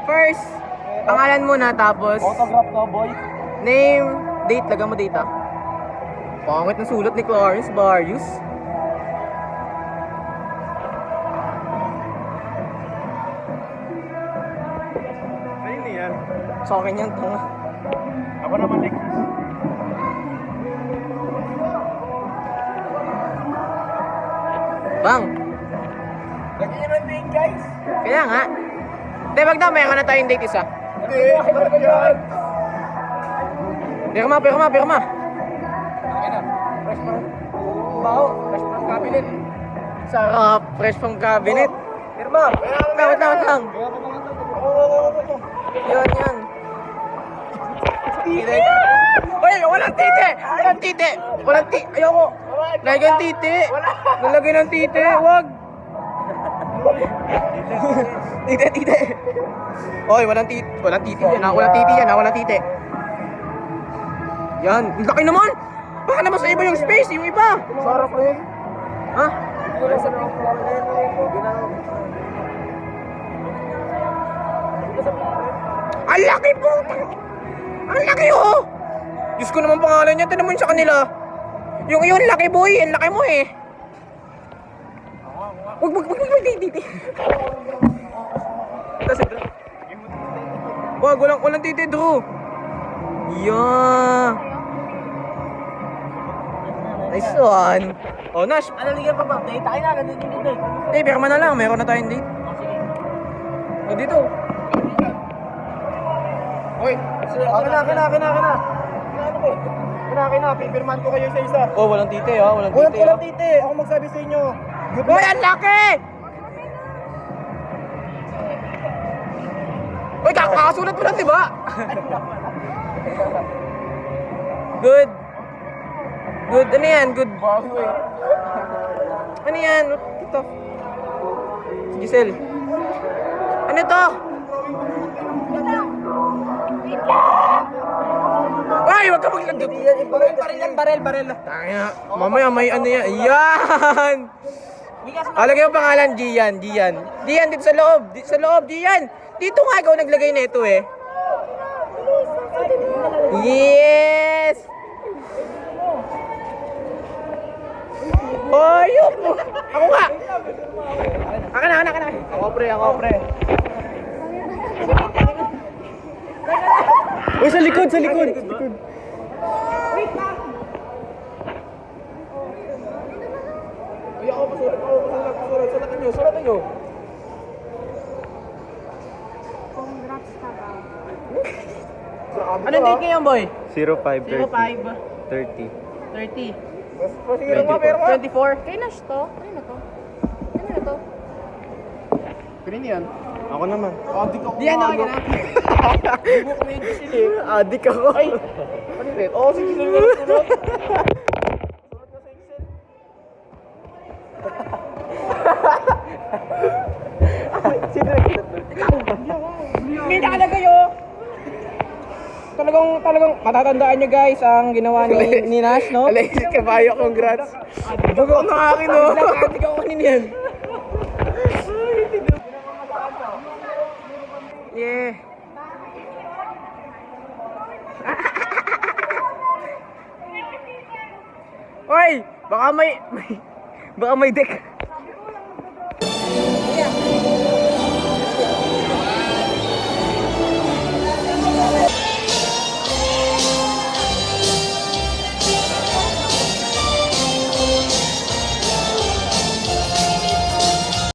First, pangalan muna tapos Autograph to, boy. name, date, lagyan mo date ah. Pangit na sulat ni Clarence Barrios. Kanino yan? Sa akin yan, tanga. Ako naman, Lex. Bang! Lagyan nyo ng date, guys. Kaya nga. Hindi, magdamaya nga na tayong date isa. Hindi, ano yan? Pirma. Akin na. Fresh from... Baho. Fresh from cabinet. Sarap, fresh from cabinet. Pirma. Wait lang. Yan. Tite. Uy, walang tite! Ayoko. Lagyan ng tite. Nalagay ng tite, wag. Tite. Oy, walang tite yan ha. Walang tite. Yan, ang laki naman. Baka naman sa iba yung space, yung iba. Sarap rin. Ha? Ang laki po! Ang laki oh! Diyos ko naman pangalan niya, tinan mo yun sa kanila. Yung iyon, laki boy, ang laki mo eh. Wag, titi. Wag, walang titi, Drew. Yeah. Nice one. Oh, Nash. Ano ligyan pa ba? Date tayo na. Nandun yung date. Eh, pirma na lang, meron na tayong date. O, dito. Hoy, akin na. Pipirman ko kayo sa isa. Oh, walang titi ha, walang Walang tite. Ako magsabi sa inyo. Boy, ang laki! Uy, kakasulat mo lang, di ba? Good. Ano yan? Good. Bago eh. Ano yan? Ito. Giselle. Ano to? Ay, wag ka maglagay. Barel. Tanga. Mamaya may ano yan. Yan! Alagay yung pangalan, Gian. Gian, dito sa loob. Gian. Dito nga ikaw naglagay na ito eh. Yes! Ayop! Ako nga! Akin na. Ako pre. Uy, sa likod. Uy, ako pasulat. Sulatan nyo. Congrats ka ba? Anong date ngayon, boy? 05:30. 30. 30. Sige lang mga pero 24. Kay Nash to? Ano na to? Ano na to? Kanino yan? Ako naman. Adik ako. Diyan, okay ka na. Hindi mo kumedyo sila eh. Adik ako. Ay! Ano yun? Oo, sige lang sulat. Sulat na sa Excel. Sino nagsulat? May nakalagay oh. Talagang matatandaan nyo guys ang ginawa ni Nash, no? Alexis Caballo, congrats. Bago ng akin, no? Adik ako kanina yan. Yeah. Oy, baka may deck.